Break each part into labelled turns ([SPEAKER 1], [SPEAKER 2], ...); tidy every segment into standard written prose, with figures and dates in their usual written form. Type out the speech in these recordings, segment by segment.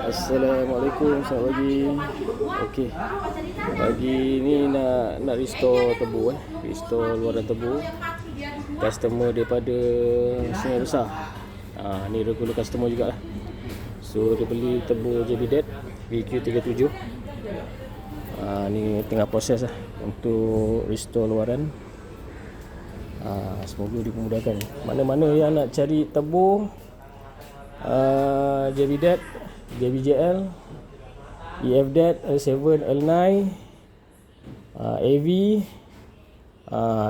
[SPEAKER 1] Assalamualaikum, selamat pagi. Okey. Pagi ni nak restore tebu restore luaran tebu. Customer daripada Sungai Besar. Ni regular customer jugalah. So dia beli tebu JB Dead VQ37. Ni tengah proses untuk restore luaran. Semoga dipermudahkan. Mana-mana yang nak cari tebu JB Dead, JBJL, EF Dead, L7, L9, AV,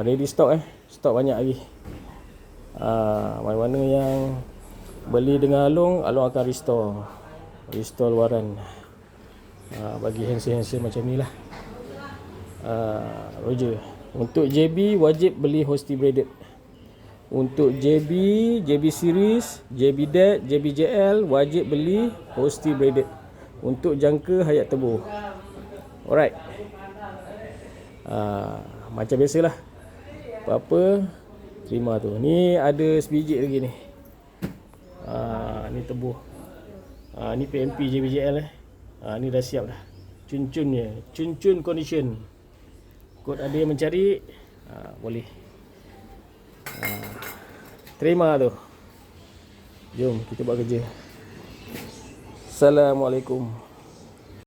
[SPEAKER 1] ready stock stok banyak lagi. Mana-mana yang beli dengan Along akan restore luaran. Bagi handsel macam ni lah. Roger. Untuk JB wajib beli Hosty braided. Untuk JB series, JB Dead, JBJL wajib beli Hosty braided untuk jangka hayat tebu. Alright. Macam biasalah. Apa-apa terima tu. Ni ada sebiji lagi ni. Ni tebu. Ni PMP JBJL ni dah siap dah. Cun-cunnya, cun-cun condition. Kod ada yang mencari, boleh. Terima tu. Jom kita buat kerja. Assalamualaikum.